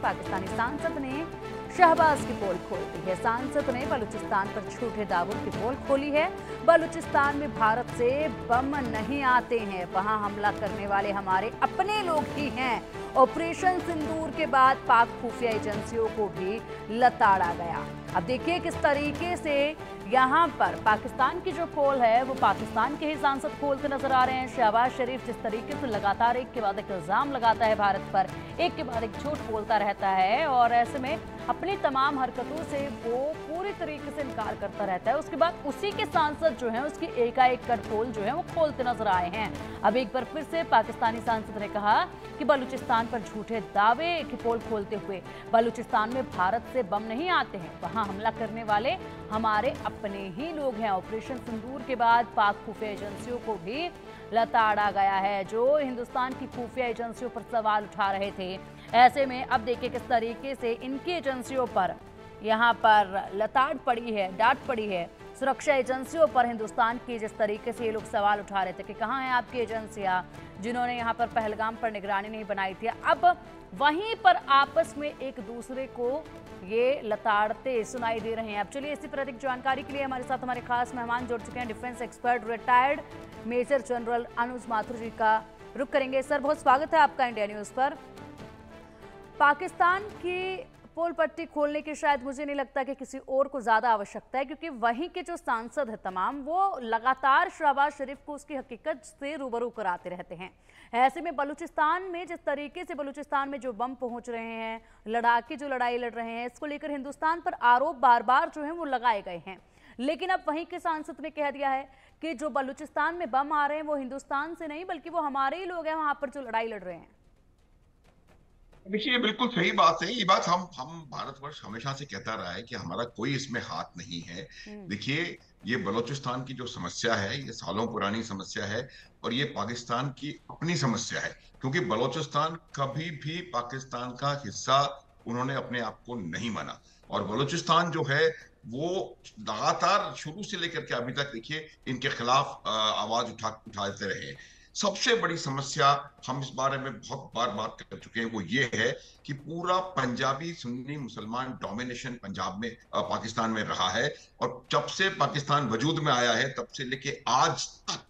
पाकिस्तानी सांसद ने शहबाज की पोल खोल दी है। सांसद ने बलूचिस्तान पर झूठे दावों की पोल खोली है। बलूचिस्तान में भारत से बम नहीं आते हैं, वहां हमला करने वाले हमारे अपने लोग ही हैं। ऑपरेशन सिंदूर के बाद पाक खुफिया एजेंसियों को भी लताड़ा गया। अब देखिए किस तरीके से यहाँ पर पाकिस्तान की जो पोल है वो पाकिस्तान के ही सांसद खोलते नजर आ रहे हैं। शहबाज शरीफ जिस तरीके से लगातार एक के बाद एक इल्जाम लगाता है भारत पर, एक के बाद एक झूठ बोलता रहता है और ऐसे में अपनी तमाम हरकतों से वो पूरी तरीके से इनकार करता रहता है, उसके बाद उसी के सांसद जो हैं उसकी एकाएक कर पोल जो है वो खोलते नजर आए हैं। अब एक बार फिर से पाकिस्तानी सांसद ने कहा कि बलूचिस्तान पर झूठे दावे की पोल खोलते हुए बलूचिस्तान में भारत से बम नहीं आते हैं, वहां हमला करने वाले हमारे अपने ही लोग हैं। ऑपरेशन सिंदूर के बाद पाक खुफिया एजेंसियों को भी लताड़ा गया है, जो हिंदुस्तान की खुफिया एजेंसियों पर सवाल उठा रहे थे। ऐसे में अब देखिए किस तरीके से इनकी एजेंसियों पर यहाँ पर लताड़ पड़ी है, डांट पड़ी है। सुरक्षा एजेंसियों पर हिंदुस्तान की जिस तरीके से ये लोग सवाल उठा रहे थे कि कहाँ हैं आपकी एजेंसियां जिन्होंने यहाँ पर पहलगाम पर निगरानी नहीं बनाई थी, अब वहीं पर आपस में एक दूसरे को ये लताड़ते सुनाई दे रहे हैं। अब चलिए इसी पर अधिक जानकारी के लिए हमारे साथ हमारे खास मेहमान जुड़ चुके हैं, defence expert retired major general Anuj Mathur ji का रुख करेंगे। सर बहुत स्वागत है आपका इंडिया न्यूज पर। पाकिस्तान की पोल पट्टी खोलने की शायद मुझे नहीं लगता कि किसी और को ज्यादा आवश्यकता है, क्योंकि वहीं के जो सांसद है तमाम वो लगातार शहबाज शरीफ को उसकी हकीकत से रूबरू कराते रहते हैं। ऐसे में बलूचिस्तान में जिस तरीके से बलूचिस्तान में जो बम पहुंच रहे हैं, लड़ाके जो लड़ाई लड़ रहे हैं, इसको लेकर हिंदुस्तान पर आरोप बार बार जो है वो लगाए गए हैं। लेकिन अब वहीं के सांसद ने कह दिया है कि जो बलूचिस्तान में बम आ रहे हैं वो हिंदुस्तान से नहीं बल्कि वो हमारे ही लोग हैं वहां पर जो लड़ाई लड़ रहे हैं। देखिए ये बिल्कुल सही बात है। ये बात हम भारतवर्ष हमेशा से कहता रहा है कि हमारा कोई इसमें हाथ नहीं है। देखिए ये बलूचिस्तान की जो समस्या है ये सालों पुरानी समस्या है और ये पाकिस्तान की अपनी समस्या है, क्योंकि बलूचिस्तान कभी भी पाकिस्तान का हिस्सा उन्होंने अपने आप को नहीं माना। और बलूचिस्तान जो है वो लगातार शुरू से लेकर के अभी तक देखिए इनके खिलाफ आवाज उठाते रहे। सबसे बड़ी समस्या हम इस बारे में बहुत बार बात कर चुके हैं, वो ये है कि पूरा पंजाबी सुन्नी मुसलमान डोमिनेशन पंजाब में पाकिस्तान में रहा है। और जब से पाकिस्तान वजूद में आया है तब से लेके आज तक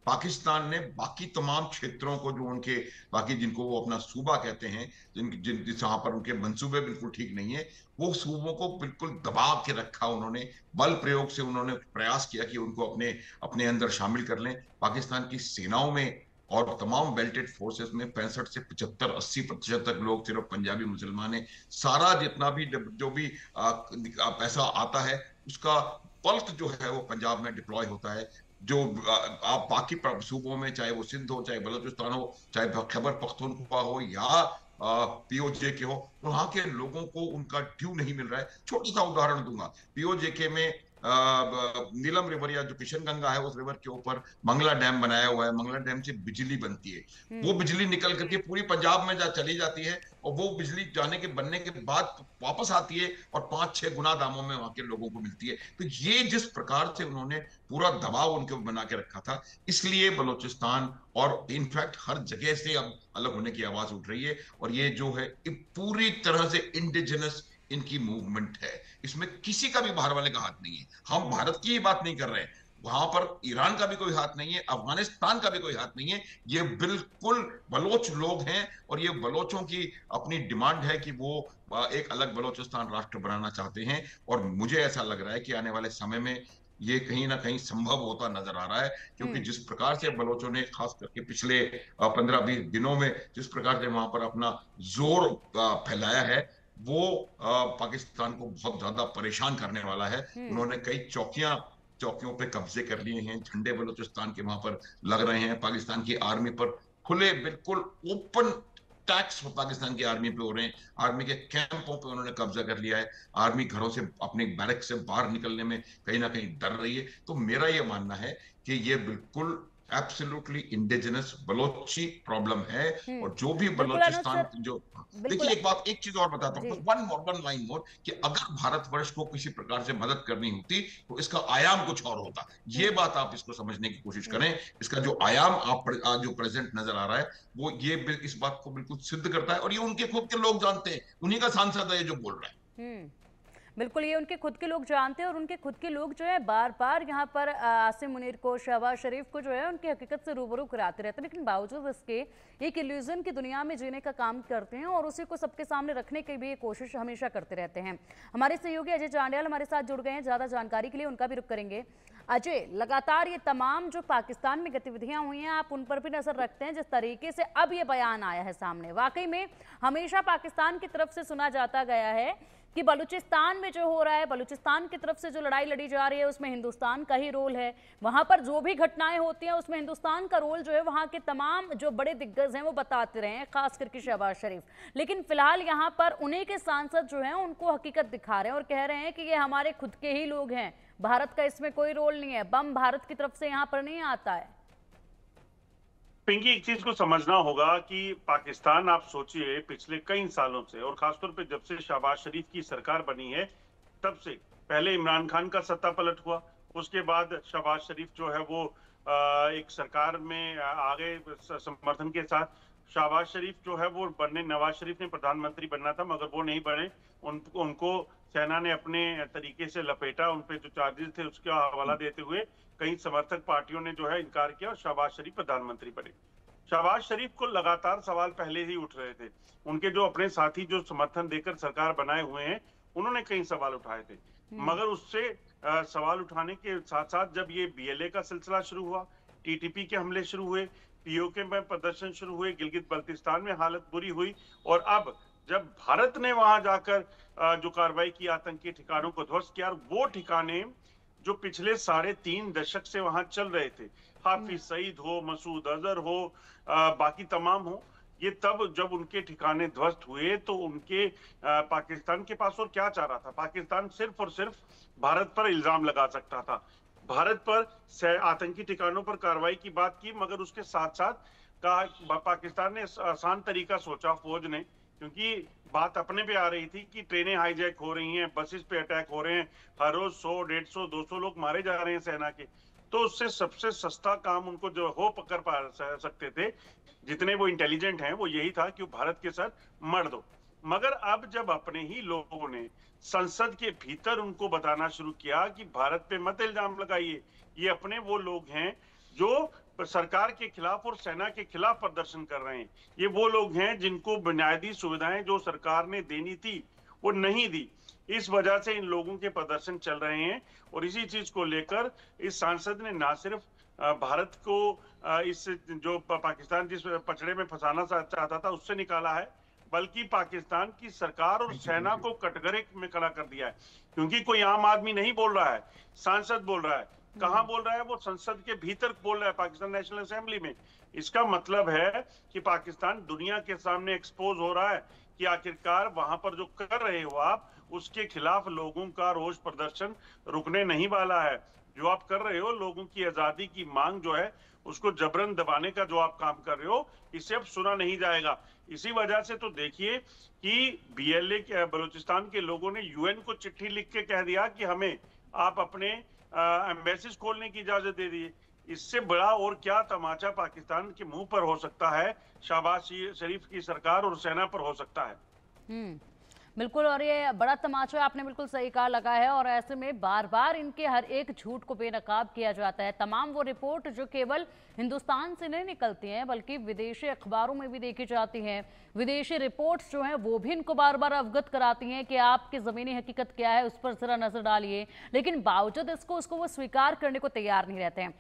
पाकिस्तान ने बाकी तमाम क्षेत्रों को जो उनके बाकी जिनको वो अपना सूबा कहते हैं, जहां पर उनके मंसूबे बिल्कुल ठीक नहीं है, वो सूबों को बिल्कुल दबा के रखा। उन्होंने बल प्रयोग से उन्होंने प्रयास किया कि उनको अपने अपने अंदर शामिल कर लें। पाकिस्तान की सेनाओं में और तमाम बेल्टेड फोर्सेस में 65 से 75-80% तक लोग सिर्फ पंजाबी मुसलमान है। सारा जितना भी जो भी पैसा आता है उसका बल्क जो है वो पंजाब में डिप्लॉय होता है। जो आप बाकी सूबों में, चाहे वो सिंध हो, चाहे बलूचिस्तान हो, चाहे खैबर पख्तूनख्वा हो या पीओजे के हो, वहां के लोगों को उनका ड्यू नहीं मिल रहा है। छोटा सा उदाहरण दूंगा, पीओजे के में नीलम रिवर या जो किशन गंगा है उस रिवर के ऊपर मंगला डैम बनाया हुआ है। मंगला डैम से बिजली बनती है, वो बिजली निकल करके पूरी पंजाब में चली जाती है और वो बिजली जाने के बनने के बाद वापस आती है और 5-6 गुना दामों में वहां के लोगों को मिलती है। तो ये जिस प्रकार से उन्होंने पूरा दबाव उनके बना के रखा था, इसलिए बलूचिस्तान और इनफैक्ट हर जगह से अब अलग होने की आवाज उठ रही है। और ये जो है पूरी तरह से इंडिजिनस इनकी मूवमेंट है, इसमें किसी का भी बाहर वाले का हाथ नहीं है। हम भारत की ही बात नहीं कर रहे हैं, वहां पर ईरान का भी कोई हाथ नहीं है, अफगानिस्तान का भी कोई हाथ नहीं है। ये बिल्कुल बलोच लोग हैं और ये बलोचों की अपनी डिमांड है कि वो एक अलग बलोचिस्तान राष्ट्र बनाना चाहते हैं। और मुझे ऐसा लग रहा है कि आने वाले समय में ये कहीं ना कहीं संभव होता नजर आ रहा है, क्योंकि जिस प्रकार से बलोचों ने खास करके पिछले 15-20 दिनों में जिस प्रकार से वहां पर अपना जोर फैलाया है, वो पाकिस्तान को बहुत ज्यादा परेशान करने वाला है। उन्होंने कई चौकियों पे कब्जे कर लिए हैं, झंडे बलूचिस्तान के वहां पर लग रहे हैं। पाकिस्तान की आर्मी पर खुले बिल्कुल ओपन टैक्स पाकिस्तान की आर्मी पे हो रहे हैं। आर्मी के कैंपों पे उन्होंने कब्जा कर लिया है। आर्मी घरों से अपने बैरक से बाहर निकलने में कहीं ना कहीं डर रही है। तो मेरा ये मानना है कि ये बिल्कुल एब्सोल्युटली इंडिजिनस बलोची प्रॉब्लम है। और जो भी बिल्कुल अनुज बलोचिस्तान सर। जो, बिल्कुल। देखिए एक बात, एक चीज और बताता जी। हूँ, वन लाइन मोर, कि अगर भारतवर्ष को किसी प्रकार से मदद करनी होती तो इसका आयाम कुछ और होता। ये हम्म। बात आप इसको समझने की कोशिश हम्म। करें। इसका जो आयाम आज जो प्रेजेंट नजर आ रहा है, वो ये इस बात को बिल्कुल सिद्ध करता है, और ये उनके खुद के लोग जानते हैं, उन्हीं का सांसद है ये जो बोल रहा है। हम्म। बिल्कुल, ये उनके खुद के लोग जानते हैं और उनके खुद के लोग जो है बार बार यहाँ पर आसिम मुनीर को, शहबाज शरीफ को जो है उनकी हकीकत से रूबरू कराते रहते हैं, लेकिन बावजूद इसके एक इल्यूजन की दुनिया में जीने का काम करते हैं और उसी को सबके सामने रखने की भी कोशिश हमेशा करते रहते हैं। हमारे सहयोगी अजय चांडियाल हमारे साथ जुड़ गए हैं, ज़्यादा जानकारी के लिए उनका भी रुख करेंगे। अजय, लगातार ये तमाम जो पाकिस्तान में गतिविधियां हुई हैं, आप उन पर भी नजर रखते हैं। जिस तरीके से अब ये बयान आया है सामने, वाकई में हमेशा पाकिस्तान की तरफ से सुना जाता गया है कि बलूचिस्तान में जो हो रहा है, बलूचिस्तान की तरफ से जो लड़ाई लड़ी जा रही है उसमें हिंदुस्तान का ही रोल है। वहां पर जो भी घटनाएं होती हैं उसमें हिंदुस्तान का रोल जो है वहां के तमाम जो बड़े दिग्गज हैं वो बताते रहे हैं, खास करके शहबाज शरीफ। लेकिन फिलहाल यहाँ पर उन्हीं के सांसद जो हैं उनको हकीकत दिखा रहे हैं और कह रहे हैं कि ये हमारे खुद के ही लोग हैं, भारत का इसमें कोई रोल नहीं है, बम भारत की तरफ से यहाँ पर नहीं आता है। पिंकी, एक चीज को समझना होगा कि पाकिस्तान, आप सोचिए, पिछले कई सालों से और खासतौर पे जब से शहबाज शरीफ की सरकार बनी है तब से, पहले इमरान खान का सत्ता पलट हुआ, उसके बाद शहबाज शरीफ जो है वो एक सरकार में आ गए समर्थन के साथ। शहबाज शरीफ जो है वो बनने, नवाज शरीफ ने प्रधानमंत्री बनना था मगर वो नहीं बने, उनको सेना ने अपने तरीके से लपेटा, उन पे जो चार्जेस थे उसका हवाला देते हुए कई समर्थक पार्टियों ने जो है इनकार किया और शहबाज शरीफ प्रधानमंत्री बने। शहबाज शरीफ को लगातार सवाल पहले ही उठ रहे थे, उनके जो अपने साथी जो समर्थन देकर सरकार बनाए हुए हैं उन्होंने कई सवाल उठाए थे, मगर उससे सवाल उठाने के साथ साथ जब ये बीएलए का सिलसिला शुरू हुआ, टीटीपी के हमले शुरू हुए, पीओके में प्रदर्शन शुरू हुए, गिलगित बल्तिस्तान में हालत बुरी हुई, और अब जब भारत ने वहां जाकर जो कार्रवाई की, आतंकी ठिकानों को ध्वस्त किया, वो ठिकाने जो पिछले 3.5 दशक से वहां चल रहे थे, हाफिज सईद हो, मसूद अजहर हो, बाकी तमाम हो, ये तब जब उनके ठिकाने ध्वस्त हुए तो उनके पाकिस्तान के पास और क्या चाह रहा था? पाकिस्तान सिर्फ और सिर्फ भारत पर इल्जाम लगा सकता था, भारत पर आतंकी ठिकानों पर कार्रवाई की बात की, मगर उसके साथ साथ कहा पाकिस्तान ने आसान तरीका सोचा, फौज ने, क्योंकि बात अपने पे आ रही थी कि ट्रेनें हाईजैक हो रही हैं, बसेस पे अटैक हो रहे हैं, हर रोज 100, 150, 200 लोग मारे जा रहे हैं सेना के, तो उससे सबसे सस्ता काम उनको जो हो पकड़ पा सकते थे, जितने वो इंटेलिजेंट हैं, वो यही था कि भारत के साथ मर दो। मगर अब जब अपने ही लोगों ने संसद के भीतर उनको बताना शुरू किया कि भारत पे मत इल्जाम लगाइए, ये अपने वो लोग हैं जो सरकार के खिलाफ और सेना के खिलाफ प्रदर्शन कर रहे हैं, ये वो लोग हैं जिनको बुनियादी सुविधाएं जो सरकार ने देनी थी वो नहीं दी, इस वजह से इन लोगों के प्रदर्शन चल रहे हैं। और इसी चीज को लेकर इस सांसद ने ना सिर्फ भारत को इस जो पाकिस्तान जिस पचड़े में फंसाना चाहता था उससे निकाला है, बल्कि पाकिस्तान की सरकार और सेना को कटघरे में खड़ा कर दिया है, क्योंकि कोई आम आदमी नहीं बोल रहा है, सांसद बोल रहा है। कहां बोल रहा है? वो संसद के भीतर बोल रहा है, पाकिस्तान नेशनल असेंबली में। इसका मतलब है कि पाकिस्तान दुनिया के सामने एक्सपोज हो रहा है कि आखिरकार वहां पर जो कर रहे हो आप, उसके खिलाफ लोगों का रोष प्रदर्शन रुकने नहीं वाला है। जो आप कर रहे हो, लोगों की आजादी की मांग जो है उसको जबरन दबाने का जो आप काम कर रहे हो, इसे अब सुना नहीं जाएगा। इसी वजह से तो देखिए कि बीएलए के बलूचिस्तान के लोगों ने यूएन को चिट्ठी लिख के कह दिया कि हमें आप अपने एम्बेसीज खोलने की इजाजत दे दी। इससे बड़ा और क्या तमाचा पाकिस्तान के मुंह पर हो सकता है, शहबाज शरीफ की सरकार और सेना पर हो सकता है। बिल्कुल, और ये बड़ा तमाचा आपने बिल्कुल सही कहा लगा है, और ऐसे में बार बार इनके हर एक झूठ को बेनकाब किया जाता है। तमाम वो रिपोर्ट जो केवल हिंदुस्तान से नहीं निकलती हैं बल्कि विदेशी अखबारों में भी देखी जाती हैं, विदेशी रिपोर्ट्स जो हैं वो भी इनको बार बार अवगत कराती हैं कि आपकी ज़मीनी हकीकत क्या है, उस पर ज़रा नज़र डालिए, लेकिन बावजूद उसको वो स्वीकार करने को तैयार नहीं रहते हैं।